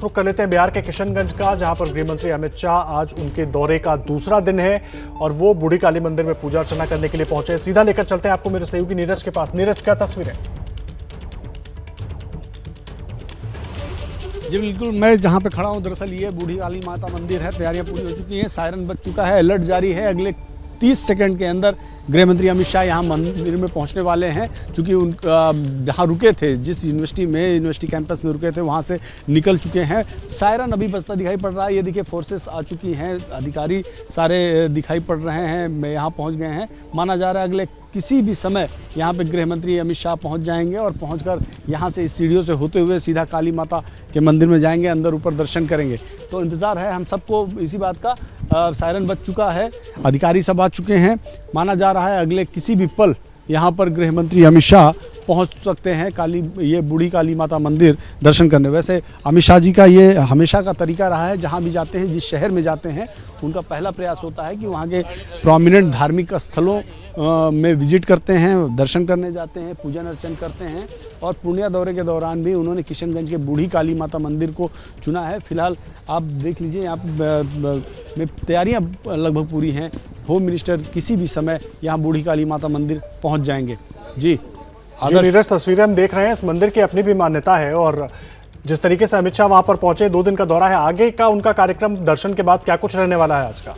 रुख कर लेते हैं बिहार के किशनगंज का, जहां पर गृह मंत्री अमित शाह आज उनके दौरे का दूसरा दिन है और वो बूढ़ी काली मंदिर में पूजा अर्चना करने के लिए पहुंचे। सीधा लेकर चलते हैं आपको मेरे सहयोगी नीरज के पास। नीरज, क्या तस्वीर है? जी बिल्कुल, मैं जहां पे खड़ा हूं दरअसल ये बूढ़ी काली माता मंदिर है। तैयारियां पूरी हो चुकी हैं, सायरन बज चुका है, अलर्ट जारी है। अगले 30 सेकंड के अंदर गृह मंत्री अमित शाह यहाँ मंदिर में पहुँचने वाले हैं। चूँकि उन जहाँ रुके थे, जिस यूनिवर्सिटी कैंपस में रुके थे, वहाँ से निकल चुके हैं। सायरन अभी बजता दिखाई पड़ रहा है। ये देखिए फोर्सेस आ चुकी हैं, अधिकारी सारे दिखाई पड़ रहे हैं, यहाँ पहुँच गए हैं। माना जा रहा है अगले किसी भी समय यहाँ पे गृह मंत्री अमित शाह पहुँच जाएंगे और पहुँचकर यहाँ से इस सीढ़ियों से होते हुए सीधा काली माता के मंदिर में जाएंगे, अंदर ऊपर दर्शन करेंगे। तो इंतज़ार है हम सबको इसी बात का। सायरन बज चुका है, अधिकारी सब आ चुके हैं। माना जा रहा है अगले किसी भी पल यहाँ पर गृह मंत्री अमित शाह पहुँच सकते हैं ये बूढ़ी काली माता मंदिर दर्शन करने। वैसे अमित शाह जी का ये हमेशा का तरीका रहा है, जहाँ भी जाते हैं, जिस शहर में जाते हैं, उनका पहला प्रयास होता है कि वहाँ के प्रोमिनेंट धार्मिक स्थलों में विजिट करते हैं, दर्शन करने जाते हैं, पूजन अर्चन करते हैं। और पूर्णिया दौरे के दौरान भी उन्होंने किशनगंज के बूढ़ी काली माता मंदिर को चुना है। फिलहाल आप देख लीजिए, यहाँ में तैयारियाँ लगभग पूरी हैं। होम मिनिस्टर किसी भी समय यहाँ बूढ़ी काली माता मंदिर पहुँच जाएंगे। जी नीरज, तस्वीरें हम देख रहे हैं, इस मंदिर की अपनी भी मान्यता है और जिस तरीके से अमित शाह वहां पर पहुंचे, 2 दिन का दौरा है, आगे का उनका कार्यक्रम दर्शन के बाद क्या कुछ रहने वाला है आज का?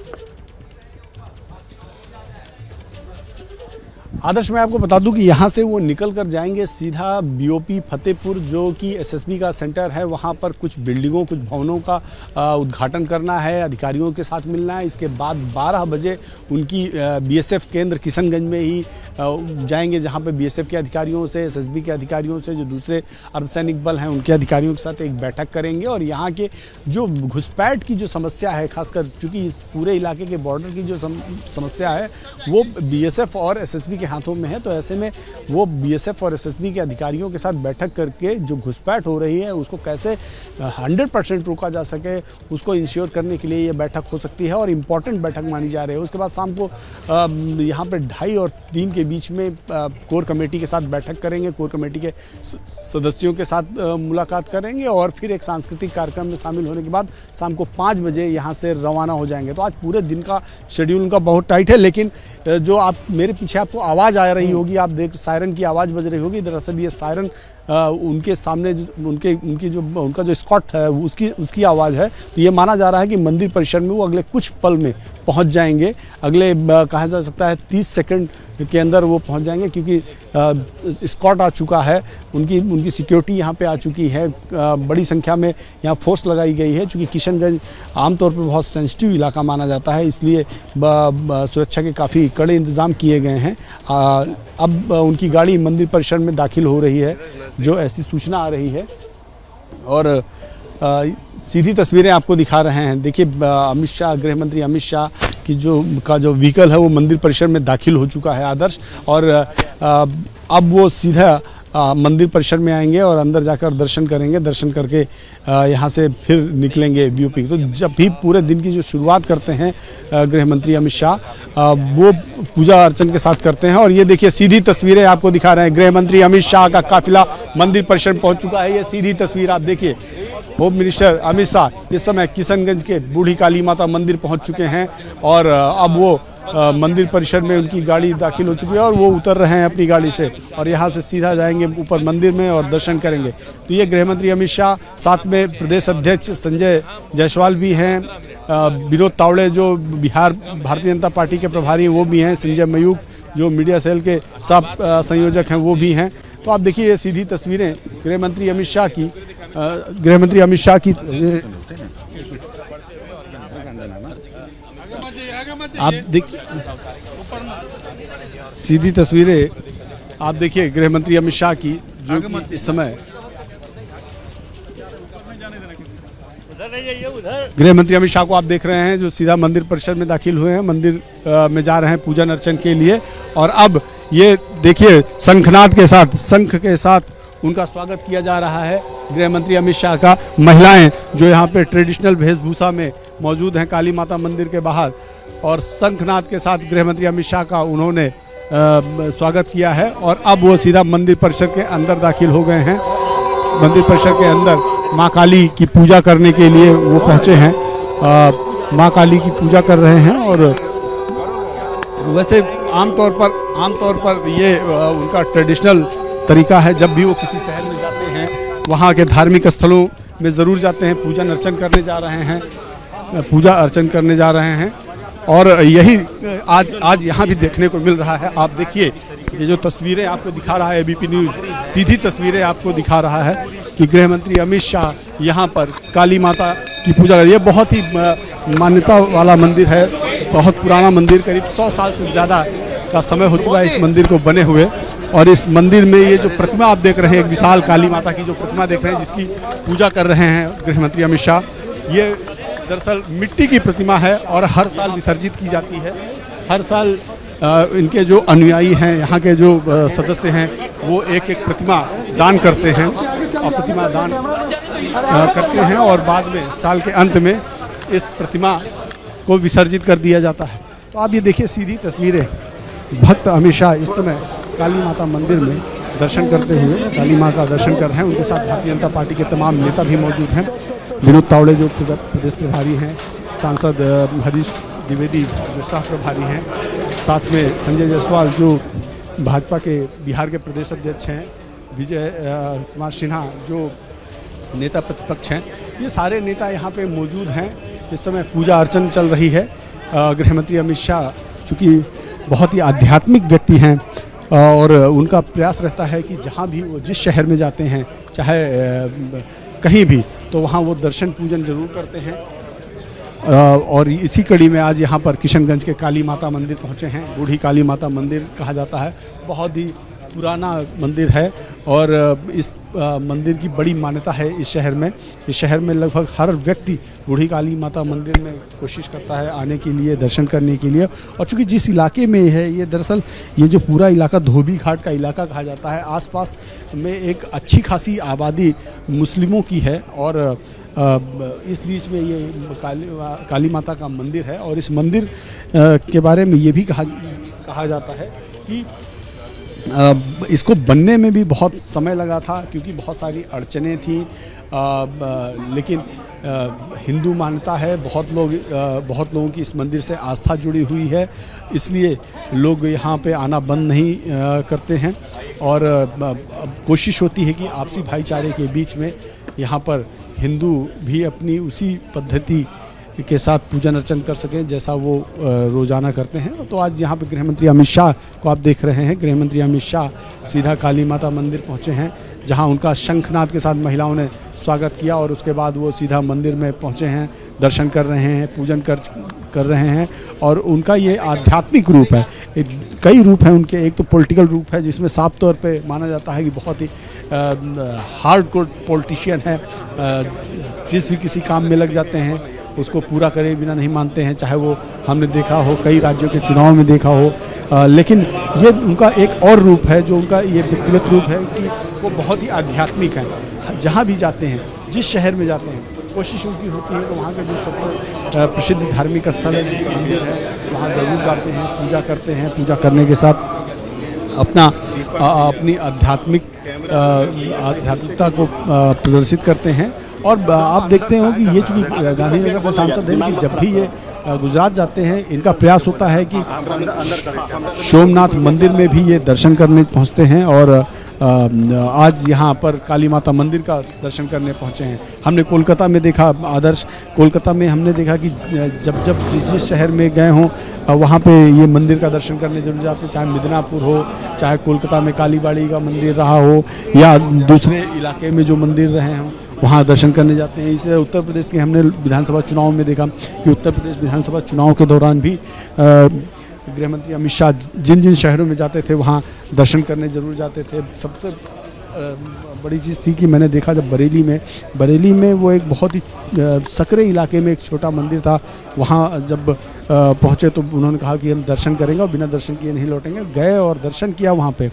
आदर्श, मैं आपको बता दूं कि यहाँ से वो निकल कर जाएंगे सीधा बीओपी फतेहपुर, जो कि एसएसबी का सेंटर है। वहाँ पर कुछ बिल्डिंगों, कुछ भवनों का उद्घाटन करना है, अधिकारियों के साथ मिलना है। इसके बाद 12 बजे उनकी बीएसएफ केंद्र किशनगंज में ही जाएंगे, जहाँ पे बीएसएफ के अधिकारियों से, एसएसबी के अधिकारियों से, जो दूसरे अर्धसैनिक बल हैं, उनके अधिकारियों के साथ एक बैठक करेंगे। और यहाँ के जो घुसपैठ की जो समस्या है, खासकर चूँकि इस पूरे इलाके के बॉर्डर की जो समस्या है वो बीएसएफ और एसएसबी के हाथों में है। तो ऐसे में वो बीएसएफ और एसएसबी के अधिकारियों के साथ बैठक करके जो घुसपैठ हो रही है उसको कैसे 100% रोका जा सके, उसको इंश्योर करने के लिए ये बैठक हो सकती है और इम्पॉर्टेंट बैठक मानी जा रही है। उसके बाद शाम को यहाँ पे 2:30 और 3 के बीच में कोर कमेटी के साथ बैठक करेंगे, कोर कमेटी के सदस्यों के साथ मुलाकात करेंगे और फिर एक सांस्कृतिक कार्यक्रम में शामिल होने के बाद शाम को 5 बजे यहाँ से रवाना हो जाएंगे। तो आज पूरे दिन का शेड्यूल उनका बहुत टाइट है। लेकिन जो आप मेरे पीछे आपको आवाज़ आ रही होगी, आप देख सायरन की आवाज़ बज रही होगी, दरअसल ये सायरन उनके सामने उनका जो स्कॉट है उसकी आवाज़ है। तो ये माना जा रहा है कि मंदिर परिसर में वो अगले कुछ पल में पहुंच जाएंगे। अगले कहा जा सकता है 30 सेकंड के अंदर वो पहुंच जाएंगे, क्योंकि स्कॉट आ चुका है, उनकी सिक्योरिटी यहाँ पे आ चुकी है। बड़ी संख्या में यहाँ फोर्स लगाई गई है। चूँकि किशनगंज आमतौर पर बहुत सेंसिटिव इलाका माना जाता है, इसलिए सुरक्षा के काफ़ी कड़े इंतज़ाम किए गए हैं। अब उनकी गाड़ी मंदिर परिसर में दाखिल हो रही है, जो ऐसी सूचना आ रही है। और सीधी तस्वीरें आपको दिखा रहे हैं। देखिए अमित शाह, गृह मंत्री अमित शाह की जो व्हीकल है वो मंदिर परिसर में दाखिल हो चुका है आदर्श। और अब वो सीधा मंदिर परिसर में आएंगे और अंदर जाकर दर्शन करेंगे। दर्शन करके यहाँ से फिर निकलेंगे बीओपी। तो जब भी पूरे दिन की जो शुरुआत करते हैं गृह मंत्री अमित शाह, वो पूजा अर्चन के साथ करते हैं। और ये देखिए सीधी तस्वीरें आपको दिखा रहे हैं, गृह मंत्री अमित शाह का काफिला मंदिर परिसर में पहुँच चुका है। ये सीधी तस्वीर आप देखिए, होम मिनिस्टर अमित शाह इस समय किशनगंज के बूढ़ी काली माता मंदिर पहुँच चुके हैं और अब वो मंदिर परिसर में उनकी गाड़ी दाखिल हो चुकी है और वो उतर रहे हैं अपनी गाड़ी से और यहाँ से सीधा जाएंगे ऊपर मंदिर में और दर्शन करेंगे। तो ये गृह मंत्री अमित शाह, साथ में प्रदेश अध्यक्ष संजय जायसवाल भी हैं, विनोद तावड़े जो बिहार भारतीय जनता पार्टी के प्रभारी हैं वो भी हैं, संजय मयूख जो मीडिया सेल के सब संयोजक हैं वो भी हैं। तो आप देखिए ये सीधी तस्वीरें गृह मंत्री अमित शाह की आप देखिए सीधी तस्वीरें आप देखिए गृह मंत्री अमित शाह की, जो कि इस समय गृह मंत्री अमित शाह को आप देख रहे हैं जो सीधा मंदिर परिसर में दाखिल हुए हैं, मंदिर में जा रहे हैं पूजन अर्चन के लिए। और अब ये देखिए शंख के साथ उनका स्वागत किया जा रहा है गृह मंत्री अमित शाह का। महिलाएं जो यहाँ पे ट्रेडिशनल वेशभूषा में मौजूद हैं काली माता मंदिर के बाहर, और शंखनाद के साथ गृह मंत्री अमित शाह का उन्होंने स्वागत किया है। और अब वो सीधा मंदिर परिसर के अंदर दाखिल हो गए हैं। मंदिर परिसर के अंदर माँ काली की पूजा करने के लिए वो पहुँचे हैं। माँ काली की पूजा कर रहे हैं। और वैसे आमतौर पर ये उनका ट्रेडिशनल तरीका है। जब भी वो किसी शहर में जाते हैं वहाँ के धार्मिक स्थलों में ज़रूर जाते हैं, पूजा अर्चन करने जा रहे हैं। और यही आज यहाँ भी देखने को मिल रहा है। आप देखिए, ये जो तस्वीरें आपको दिखा रहा है एबीपी न्यूज़, सीधी तस्वीरें आपको दिखा रहा है कि गृह मंत्री अमित शाह यहाँ पर काली माता की पूजा कर। ये बहुत ही मान्यता वाला मंदिर है, बहुत पुराना मंदिर, करीब 100 साल से ज़्यादा का समय हो चुका है इस मंदिर को बने हुए। और इस मंदिर में ये जो प्रतिमा आप देख रहे हैं, एक विशाल काली माता की जो प्रतिमा देख रहे हैं, जिसकी पूजा कर रहे हैं गृह मंत्री अमित शाह, ये दरअसल मिट्टी की प्रतिमा है और हर साल विसर्जित की जाती है। हर साल इनके जो अनुयायी हैं, यहाँ के जो सदस्य हैं, वो एक एक प्रतिमा दान करते हैं और प्रतिमा दान करते हैं और बाद में साल के अंत में इस प्रतिमा को विसर्जित कर दिया जाता है। तो आप ये देखिए सीधी तस्वीरें, भक्त अमित शाह इस समय काली माता मंदिर में दर्शन करते हुए काली माँ का दर्शन कर रहे हैं। उनके साथ भारतीय जनता पार्टी के तमाम नेता भी मौजूद हैं। विनोद तावड़े जो प्रदेश प्रभारी हैं, सांसद हरीश द्विवेदी जो सह प्रभारी हैं, साथ में संजय जायसवाल जो भाजपा के बिहार के प्रदेश अध्यक्ष हैं, विजय कुमार सिन्हा जो नेता प्रतिपक्ष हैं, ये सारे नेता यहाँ पे मौजूद हैं। इस समय पूजा अर्चन चल रही है। गृह मंत्री अमित शाह चूँकि बहुत ही आध्यात्मिक व्यक्ति हैं और उनका प्रयास रहता है कि जहाँ भी वो जिस शहर में जाते हैं, चाहे कहीं भी, तो वहाँ वो दर्शन पूजन जरूर करते हैं। और इसी कड़ी में आज यहाँ पर किशनगंज के काली माता मंदिर पहुँचे हैं। बूढ़ी काली माता मंदिर कहा जाता है, बहुत ही पुराना मंदिर है और इस मंदिर की बड़ी मान्यता है इस शहर में। इस शहर में लगभग हर व्यक्ति बूढ़ी काली माता मंदिर में कोशिश करता है आने के लिए, दर्शन करने के लिए। और चूँकि जिस इलाके में है ये, दरअसल ये जो पूरा इलाका धोबी घाट का इलाका कहा जाता है, आसपास में एक अच्छी खासी आबादी मुस्लिमों की है और इस बीच में ये काली माता का मंदिर है। और इस मंदिर के बारे में ये भी कहा जाता है कि इसको बनने में भी बहुत समय लगा था, क्योंकि बहुत सारी अड़चनें थी। लेकिन हिंदू मान्यता है, बहुत लोगों की इस मंदिर से आस्था जुड़ी हुई है, इसलिए लोग यहाँ पे आना बंद नहीं करते हैं। और कोशिश होती है कि आपसी भाईचारे के बीच में यहाँ पर हिंदू भी अपनी उसी पद्धति के साथ पूजन अर्चन कर सकें जैसा वो रोज़ाना करते हैं। तो आज यहाँ पे गृह मंत्री अमित शाह को आप देख रहे हैं। गृह मंत्री अमित शाह सीधा काली माता मंदिर पहुँचे हैं, जहाँ उनका शंखनाद के साथ महिलाओं ने स्वागत किया और उसके बाद वो सीधा मंदिर में पहुँचे हैं, दर्शन कर रहे हैं, पूजन कर रहे हैं। और उनका ये आध्यात्मिक रूप है। कई रूप हैं उनके। एक तो पॉलिटिकल रूप है, जिसमें साफ तौर पे माना जाता है कि बहुत ही हार्डकोर पॉलिटिशियन है, जिस भी किसी काम में लग जाते हैं उसको पूरा करे बिना नहीं मानते हैं, चाहे वो हमने देखा हो कई राज्यों के चुनाव में देखा हो। लेकिन ये उनका एक और रूप है, जो उनका ये व्यक्तिगत रूप है कि वो बहुत ही आध्यात्मिक है। जहाँ भी जाते हैं, जिस शहर में जाते हैं, कोशिश उनकी होती है कि वहाँ के जो सबसे प्रसिद्ध धार्मिक स्थल है, मंदिर है, वहाँ ज़रूर जाते हैं, पूजा करते हैं। पूजा करने के साथ अपनी आध्यात्मिकता को प्रदर्शित करते हैं। और आप देखते हो कि ये चूँकि गांधीनगर से सांसद हैं, लेकिन जब भी ये गुजरात जाते हैं, इनका प्रयास होता है कि सोमनाथ मंदिर में भी ये दर्शन करने पहुंचते हैं। और आज यहाँ पर काली माता मंदिर का दर्शन करने पहुँचे हैं। हमने कोलकाता में देखा, आदर्श कोलकाता में हमने देखा कि जब जिस शहर में गए हों वहाँ पे ये मंदिर का दर्शन करने जरूर जाते हैं, चाहे मिदनापुर हो, चाहे कोलकाता में कालीबाड़ी का मंदिर रहा हो, या दूसरे इलाके में जो मंदिर रहे हों वहाँ दर्शन करने जाते हैं। इसलिए उत्तर प्रदेश के हमने विधानसभा चुनाव में देखा कि उत्तर प्रदेश विधानसभा चुनाव के दौरान भी गृह मंत्री अमित शाह जिन जिन शहरों में जाते थे वहाँ दर्शन करने जरूर जाते थे। सबसे बड़ी चीज़ थी कि मैंने देखा जब बरेली में वो एक बहुत ही सकरे इलाके में एक छोटा मंदिर था, वहाँ जब पहुँचे तो उन्होंने कहा कि हम दर्शन करेंगे और बिना दर्शन किए नहीं लौटेंगे। गए और दर्शन किया वहाँ पे।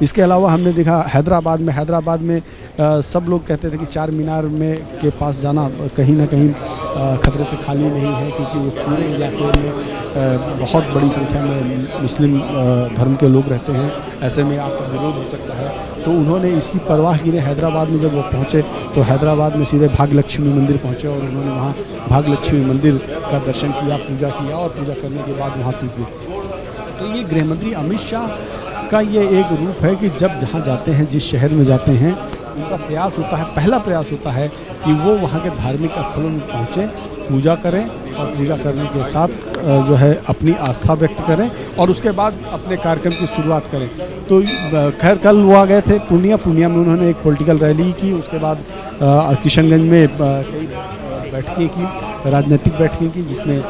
इसके अलावा हमने देखा हैदराबाद में सब लोग कहते थे कि चार मीनार में के पास जाना कहीं ना कहीं खतरे से खाली नहीं है, क्योंकि उस पूरे इलाके में बहुत बड़ी संख्या में मुस्लिम धर्म के लोग रहते हैं। ऐसे में आपका विरोध हो सकता है। तो उन्होंने इसकी परवाह की नहीं, हैदराबाद में जब वो पहुँचे तो हैदराबाद में सीधे भाग्यलक्ष्मी मंदिर पहुँचे और उन्होंने वहाँ भाग्यलक्ष्मी मंदिर का दर्शन किया, पूजा किया और पूजा करने के बाद वहाँ से निकले। तो ये गृहमंत्री अमित शाह का ये एक रूप है कि जब जहाँ जाते हैं, जिस शहर में जाते हैं, उनका प्रयास होता है, पहला प्रयास होता है कि वो वहाँ के धार्मिक स्थलों में पहुँचें, पूजा करें और पूजा करने के साथ जो है अपनी आस्था व्यक्त करें और उसके बाद अपने कार्यक्रम की शुरुआत करें। तो खैर कल वो आ गए थे पूर्णिया में उन्होंने एक पॉलिटिकल रैली की, उसके बाद किशनगंज में कई बैठकें की, राजनीतिक बैठकें की, जिसमें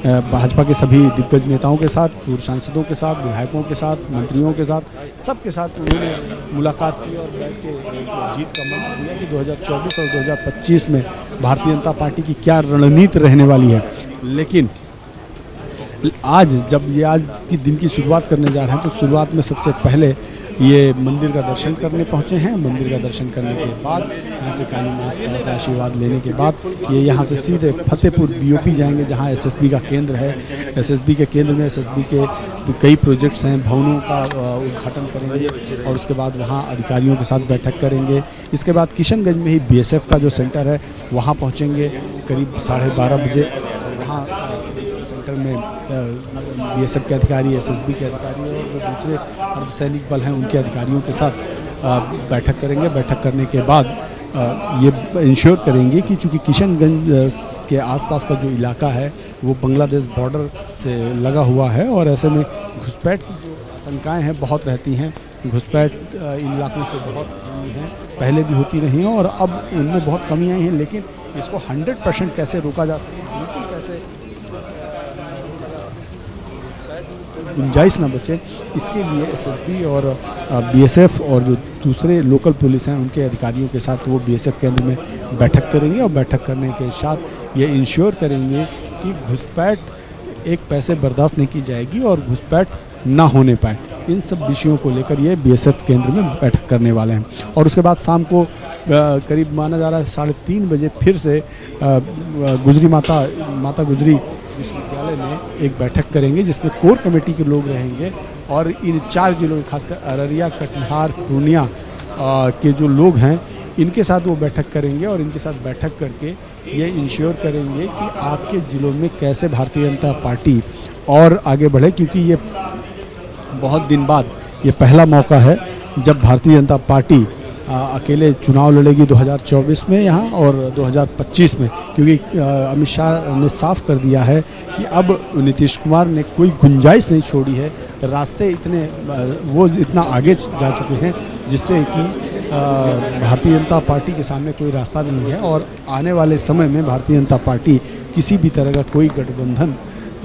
भाजपा के सभी दिग्गज नेताओं के साथ, पूर्व सांसदों के साथ, विधायकों के साथ, मंत्रियों के साथ, सबके साथ उन्होंने मुलाकात की और बैठ के जीत का मंत्र दिया कि 2024 और 2025 में भारतीय जनता पार्टी की क्या रणनीति रहने वाली है। लेकिन आज जब ये आज की दिन की शुरुआत करने जा रहे हैं, तो शुरुआत में सबसे पहले ये मंदिर का दर्शन करने पहुंचे हैं। मंदिर का दर्शन करने के बाद यहाँ से काली माता का आशीर्वाद लेने के बाद ये यहाँ से सीधे फतेहपुर बीओपी जाएंगे, जहाँ एसएसबी का केंद्र है। एसएसबी के केंद्र में एसएसबी के कई प्रोजेक्ट्स हैं, भवनों का उद्घाटन करेंगे और उसके बाद वहाँ अधिकारियों के साथ बैठक करेंगे। इसके बाद किशनगंज में ही बीएसएफ का जो सेंटर है वहाँ पहुँचेंगे करीब 12:30 बजे। वहाँ सेंटर में बीएसएफ के अधिकारी, एसएसबी के अधिकारी और जो दूसरे अर्धसैनिक बल हैं उनके अधिकारियों के साथ बैठक करेंगे। बैठक करने के बाद ये इंश्योर करेंगे कि चूँकि किशनगंज के आसपास का जो इलाका है वो बांग्लादेश बॉर्डर से लगा हुआ है और ऐसे में घुसपैठ की जो आशंकाएँ हैं बहुत रहती हैं। घुसपैठ इन इलाकों से बहुत कमी है, पहले भी होती रही हैं और अब उनमें बहुत कमी आई हैं। लेकिन इसको 100% कैसे रोका जा सके, बिल्कुल कैसे गुंजाइश न बचे, इसके लिए एसएसबी और बीएसएफ और जो दूसरे लोकल पुलिस हैं उनके अधिकारियों के साथ वो बीएसएफ केंद्र में बैठक करेंगे और बैठक करने के साथ ये इंश्योर करेंगे कि घुसपैठ एक पैसे बर्दाश्त नहीं की जाएगी और घुसपैठ ना होने पाए। इन सब विषयों को लेकर ये बीएसएफ केंद्र में बैठक करने वाले हैं। और उसके बाद शाम को करीब माना जा रहा है 3:30 बजे फिर से गुजरी माता गुजरी विश्वविद्यालय में एक बैठक करेंगे, जिसमें कोर कमेटी के लोग रहेंगे और इन 4 जिलों खासकर अररिया, कटिहार, पूर्णिया के जो लोग हैं इनके साथ वो बैठक करेंगे और इनके साथ बैठक करके ये इंश्योर करेंगे कि आपके ज़िलों में कैसे भारतीय जनता पार्टी और आगे बढ़े, क्योंकि ये बहुत दिन बाद ये पहला मौका है जब भारतीय जनता पार्टी अकेले चुनाव लड़ेगी 2024 में यहाँ और 2025 में, क्योंकि अमित शाह ने साफ कर दिया है कि अब नीतीश कुमार ने कोई गुंजाइश नहीं छोड़ी है। रास्ते वो इतना आगे जा चुके हैं जिससे कि भारतीय जनता पार्टी के सामने कोई रास्ता नहीं है और आने वाले समय में भारतीय जनता पार्टी किसी भी तरह का कोई गठबंधन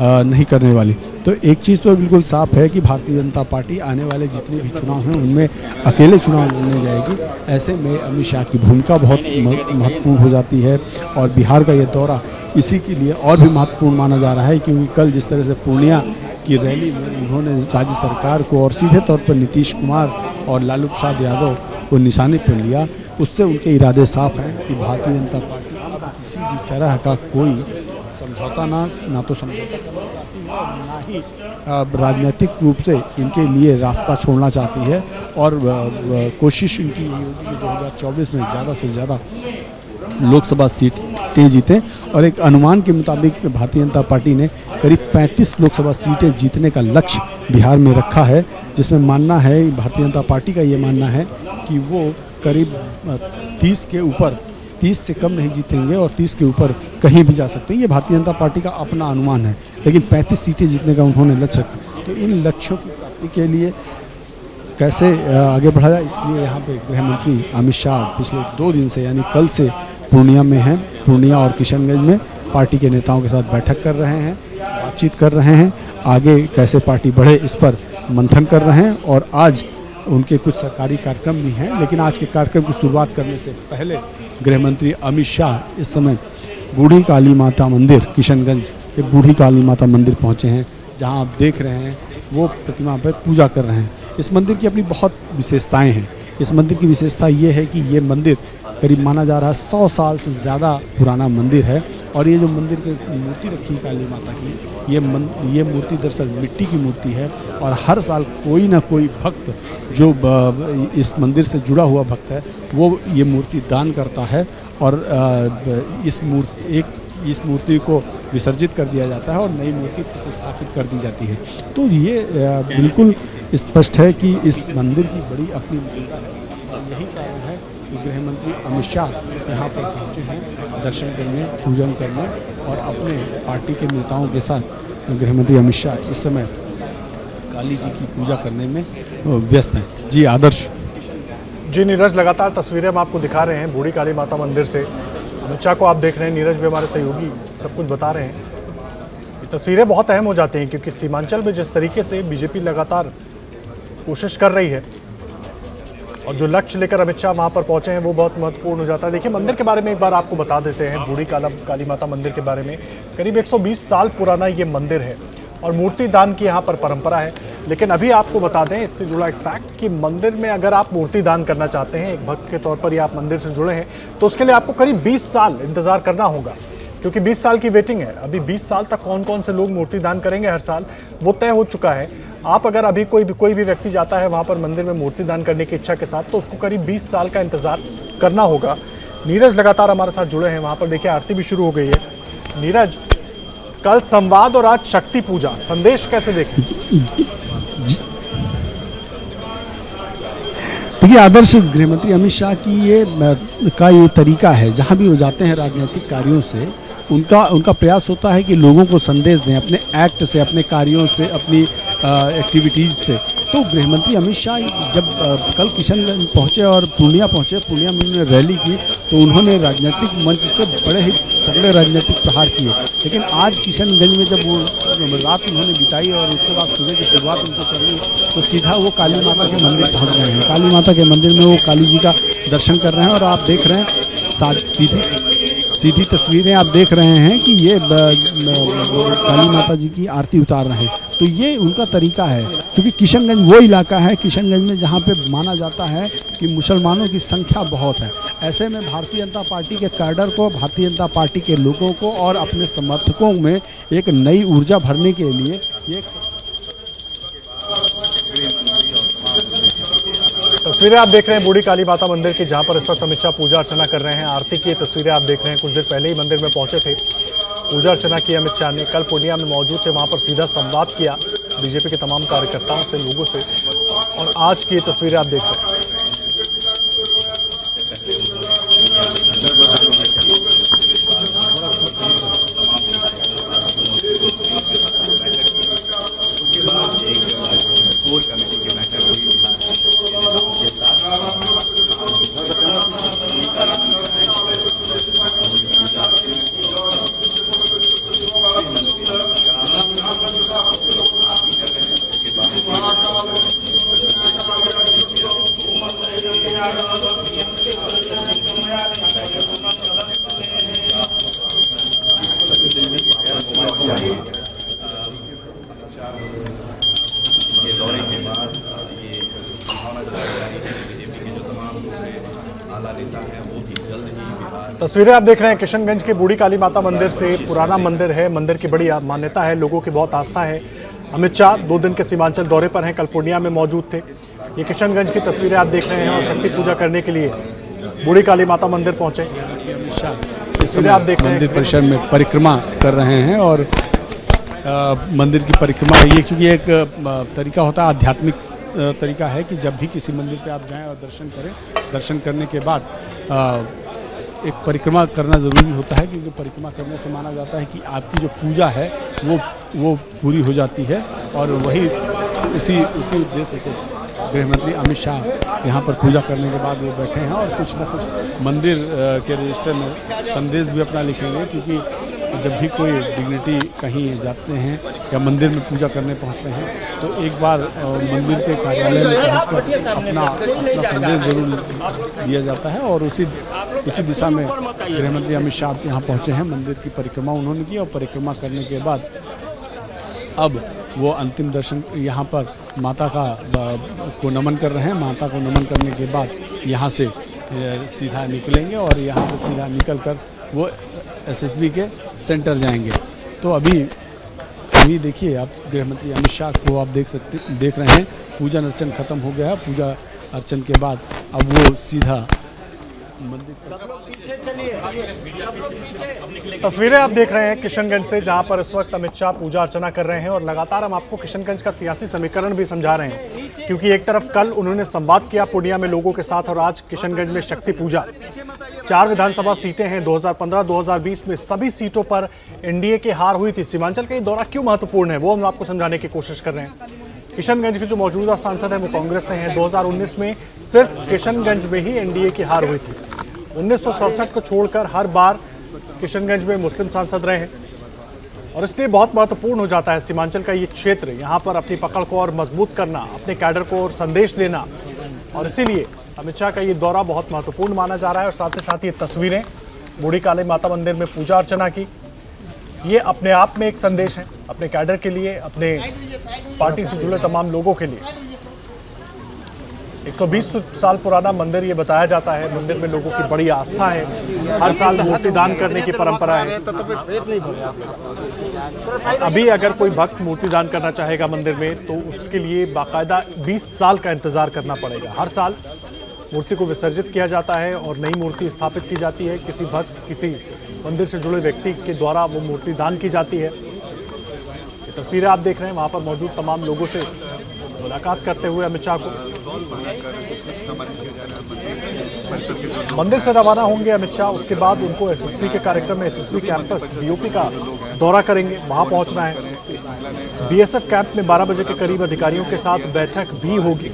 नहीं करने वाली। तो एक चीज़ तो बिल्कुल साफ है कि भारतीय जनता पार्टी आने वाले जितने भी चुनाव हैं उनमें अकेले चुनाव लड़ने जाएगी। ऐसे में अमित शाह की भूमिका बहुत महत्वपूर्ण हो जाती है और बिहार का ये दौरा इसी के लिए और भी महत्वपूर्ण माना जा रहा है, क्योंकि कल जिस तरह से पूर्णिया की रैली में उन्होंने राज्य सरकार को और सीधे तौर पर नीतीश कुमार और लालू प्रसाद यादव को निशाने पर लिया, उससे उनके इरादे साफ हैं कि भारतीय जनता पार्टी अब किसी भी तरह का कोई समझौता ना तो समझौता करना चाहती है और ना ही राजनीतिक रूप से इनके लिए रास्ता छोड़ना चाहती है और कोशिश इनकी ये होगी कि 2024 में ज़्यादा से ज़्यादा लोकसभा सीटें जीतें। और एक अनुमान के मुताबिक भारतीय जनता पार्टी ने करीब 35 लोकसभा सीटें जीतने का लक्ष्य बिहार में रखा है, जिसमें मानना है भारतीय जनता पार्टी का ये मानना है कि वो करीब 30 से कम नहीं जीतेंगे और 30 के ऊपर कहीं भी जा सकते हैं। ये भारतीय जनता पार्टी का अपना अनुमान है, लेकिन 35 सीटें जीतने का उन्होंने लक्ष्य रखा। तो इन लक्ष्यों की प्राप्ति के लिए कैसे आगे बढ़ा जाए, इसलिए यहाँ पे गृह मंत्री अमित शाह पिछले 2 दिन से यानी कल से पूर्णिया में हैं। पूर्णिया और किशनगंज में पार्टी के नेताओं के साथ बैठक कर रहे हैं, बातचीत कर रहे हैं, आगे कैसे पार्टी बढ़े इस पर मंथन कर रहे हैं। और आज उनके कुछ सरकारी कार्यक्रम भी हैं, लेकिन आज के कार्यक्रम की शुरुआत करने से पहले गृह मंत्री अमित शाह इस समय बूढ़ी काली माता मंदिर, किशनगंज के बूढ़ी काली माता मंदिर पहुंचे हैं, जहां आप देख रहे हैं वो प्रतिमा पर पूजा कर रहे हैं। इस मंदिर की अपनी बहुत विशेषताएं हैं। इस मंदिर की विशेषता ये है कि ये मंदिर करीब माना जा रहा है 100 साल से ज़्यादा पुराना मंदिर है। और ये जो मंदिर की मूर्ति रखी है काली माता की, ये मूर्ति दरअसल मिट्टी की मूर्ति है। और हर साल कोई ना कोई भक्त जो इस मंदिर से जुड़ा हुआ भक्त है वो ये मूर्ति दान करता है और इस मूर्ति को विसर्जित कर दिया जाता है और नई मूर्ति प्रतिस्थापित कर दी जाती है। तो ये बिल्कुल स्पष्ट है कि इस मंदिर की बड़ी अपनी महत्ता है। और यही कारण है कि गृह मंत्री अमित शाह यहाँ पर पहुँचे हैं दर्शन करने, पूजन करने और अपने पार्टी के नेताओं के साथ गृह मंत्री अमित शाह इस समय काली जी की पूजा करने में व्यस्त हैं। जी आदर्श। जी नीरज, लगातार तस्वीरें हम आपको दिखा रहे हैं बूढ़ी काली माता मंदिर से। अमित शाह को आप देख रहे हैं, नीरज भी हमारे सहयोगी सब कुछ बता रहे हैं। ये तस्वीरें बहुत अहम हो जाती हैं क्योंकि सीमांचल में जिस तरीके से बीजेपी लगातार कोशिश कर रही है और जो लक्ष्य लेकर अमित शाह वहां पर पहुंचे हैं वो बहुत महत्वपूर्ण हो जाता है। देखिए, मंदिर के बारे में एक बार आपको बता देते हैं, बूढ़ी काली माता मंदिर के बारे में। करीब 120 साल पुराना ये मंदिर है और मूर्ति दान की यहाँ पर परंपरा है। लेकिन अभी आपको बता दें इससे जुड़ा एक फैक्ट कि मंदिर में अगर आप मूर्ति दान करना चाहते हैं एक भक्त के तौर पर या आप मंदिर से जुड़े हैं तो उसके लिए आपको करीब 20 साल इंतजार करना होगा, क्योंकि 20 साल की वेटिंग है। अभी 20 साल तक कौन कौन से लोग मूर्ति दान करेंगे हर साल वो तय हो चुका है। आप अगर अभी कोई भी व्यक्ति जाता है वहाँ पर मंदिर में मूर्ति दान करने की इच्छा के साथ तो उसको करीब 20 साल का इंतजार करना होगा। नीरज लगातार हमारे साथ जुड़े हैं, वहाँ पर देखिए आरती भी शुरू हो गई है। नीरज, कल संवाद और आज शक्ति पूजा, संदेश कैसे देखें? देखिए आदर्श, गृहमंत्री अमित शाह की ये तरीका है, जहां भी वो जाते हैं राजनीतिक कार्यों से उनका प्रयास होता है कि लोगों को संदेश दें अपने एक्ट से, अपने कार्यों से, अपनी एक्टिविटीज़ से। तो गृहमंत्री अमित शाह जब कल किशनगंज पहुंचे और पूर्णिया में उन्होंने रैली की तो उन्होंने राजनीतिक मंच से बड़े ही तगड़े राजनीतिक प्रहार किए। लेकिन आज किशनगंज में जब वो रात उन्होंने बिताई और उसके बाद सुबह की शुरुआत उनको करनी तो सीधा वो काली माता के मंदिर पहुँच गए हैं। काली माता के मंदिर में वो काली जी का दर्शन कर रहे हैं और आप देख रहे हैं सीधी तस्वीरें आप देख रहे हैं कि ये काली माता जी की आरती उतार रहे हैं। तो ये उनका तरीका है, क्योंकि किशनगंज वो इलाका है किशनगंज में जहाँ पे माना जाता है कि मुसलमानों की संख्या बहुत है। ऐसे में भारतीय जनता पार्टी के कैडर को, भारतीय जनता पार्टी के लोगों को और अपने समर्थकों में एक नई ऊर्जा भरने के लिए ये तस्वीरें आप देख रहे हैं बूढ़ी काली माता मंदिर की, जहां पर इस वक्त अमित शाह पूजा अर्चना कर रहे हैं। आरती की तस्वीरें आप देख रहे हैं, कुछ देर पहले ही मंदिर में पहुंचे थे, पूजा अर्चना की अमित शाह ने। कल पूर्णिया में मौजूद थे, वहां पर सीधा संवाद किया बीजेपी के तमाम कार्यकर्ताओं से, लोगों से। और आज की तस्वीरें आप देख रहे हैं। तस्वीरें आप देख रहे हैं किशनगंज के बूढ़ी काली माता मंदिर से। पुराना मंदिर है, मंदिर की बड़ी मान्यता है, लोगों की बहुत आस्था है। अमित शाह 2 दिन के सीमांचल दौरे पर हैं, कल पूर्णिया में मौजूद थे। ये किशनगंज की तस्वीरें आप देख रहे हैं और शक्ति पूजा करने के लिए बूढ़ी काली माता मंदिर पहुंचे अमित शाह। तस्वीरें आप देख रहे हैं, मंदिर परिसर में परिक्रमा कर रहे हैं और मंदिर की परिक्रमा ये चूँकि एक तरीका होता है, आध्यात्मिक तरीका है कि जब भी किसी मंदिर पे आप जाएं और दर्शन करें, दर्शन करने के बाद एक परिक्रमा करना ज़रूरी होता है, क्योंकि परिक्रमा करने से माना जाता है कि आपकी जो पूजा है वो पूरी हो जाती है। और वही उसी उद्देश्य से गृहमंत्री अमित शाह यहाँ पर पूजा करने के बाद वो बैठे हैं और कुछ न कुछ मंदिर के रजिस्टर में संदेश भी अपना लिखेंगे, क्योंकि जब भी कोई डिग्निटी कहीं जाते हैं या मंदिर में पूजा करने पहुंचते हैं तो एक बार मंदिर के कार्यालय में पहुंचकर अपना संदेश ज़रूर दिया जाता है। और उसी दिशा में गृहमंत्री अमित शाह यहाँ पहुंचे हैं। मंदिर की परिक्रमा उन्होंने की और परिक्रमा करने के बाद अब वो अंतिम दर्शन यहाँ पर माता को नमन कर रहे हैं। माता को नमन करने के बाद यहाँ से सीधा निकलेंगे और यहाँ से सीधा निकल कर वो एसएसबी के सेंटर जाएंगे। तो अभी देखिए आप, गृह मंत्री अमित शाह को आप देख रहे हैं, पूजन अर्चन खत्म हो गया है। पूजा अर्चन के बाद अब वो सीधा मंदिर। तस्वीरें आप देख रहे हैं किशनगंज से, जहां पर इस वक्त अमित शाह पूजा अर्चना कर रहे हैं और लगातार हम आपको किशनगंज का सियासी समीकरण भी समझा रहे हैं, क्योंकि एक तरफ कल उन्होंने संवाद किया पूर्णिया में लोगों के साथ और आज किशनगंज में शक्ति पूजा। 4 विधानसभा सीटें हैं। 2015-2020 में सभी सीटों पर एनडीए की हार हुई थी। सीमांचल का ये दौरा क्यों महत्वपूर्ण है वो हम आपको समझाने की कोशिश कर रहे हैं। किशनगंज के जो मौजूदा सांसद हैं वो कांग्रेस से हैं। 2019 में सिर्फ किशनगंज में ही एनडीए की हार हुई थी। 1967 को छोड़कर हर बार किशनगंज में मुस्लिम सांसद रहे हैं और इसलिए बहुत महत्वपूर्ण हो जाता है सीमांचल का ये क्षेत्र, यहाँ पर अपनी पकड़ को और मजबूत करना, अपने कैडर को और संदेश देना, और इसीलिए अमित शाह का ये दौरा बहुत महत्वपूर्ण माना जा रहा है। और साथ ही साथ ये तस्वीरें बूढ़ी काली माता मंदिर में पूजा अर्चना की, ये अपने आप में एक संदेश है अपने कैडर के लिए, अपने पार्टी से जुड़े तमाम लोगों के लिए। 120 साल पुराना मंदिर ये बताया जाता है। मंदिर में लोगों की बड़ी आस्था है। हर साल मूर्ति दान करने की परंपरा है। अभी अगर कोई भक्त मूर्ति दान करना चाहेगा मंदिर में तो उसके लिए बाकायदा 20 साल का इंतजार करना पड़ेगा। हर साल मूर्ति को विसर्जित किया जाता है और नई मूर्ति स्थापित की जाती है। किसी भक्त, किसी मंदिर से जुड़े व्यक्ति के द्वारा वो मूर्ति दान की जाती है। ये तस्वीरें आप देख रहे हैं, वहाँ पर मौजूद तमाम लोगों से मुलाकात करते हुए अमित शाह को। मंदिर से रवाना होंगे अमित शाह, उसके बाद उनको एसएसपी के कार्यक्रम में एसएसपी कैंपस बीओपी का दौरा करेंगे, वहां पहुंचना है। बीएसएफ कैंप में 12 बजे के करीब अधिकारियों के साथ बैठक भी होगी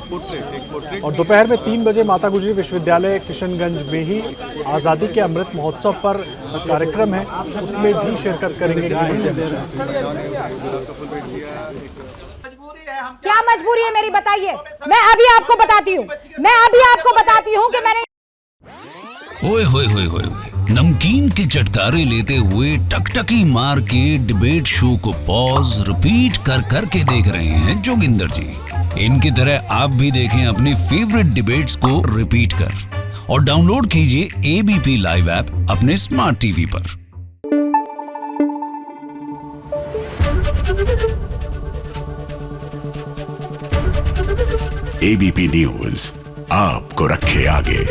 और दोपहर में 3 बजे माता गुजरी विश्वविद्यालय किशनगंज में ही आज़ादी के अमृत महोत्सव पर कार्यक्रम है, उसमें भी शिरकत करेंगे। क्या मजबूरी है मेरी, बताइए। मैं अभी आपको बताती हूँ कि मैंने ओए होए होए होए, नमकीन के चटकारे लेते हुए टकटकी मार के डिबेट शो को पॉज रिपीट कर करके देख रहे हैं जोगिंदर जी। इनकी तरह आप भी देखें अपने फेवरेट डिबेट्स को रिपीट कर और डाउनलोड कीजिए एबीपी लाइव ऐप अपने स्मार्ट टीवी पर। एबीपी न्यूज आपको रखे आगे।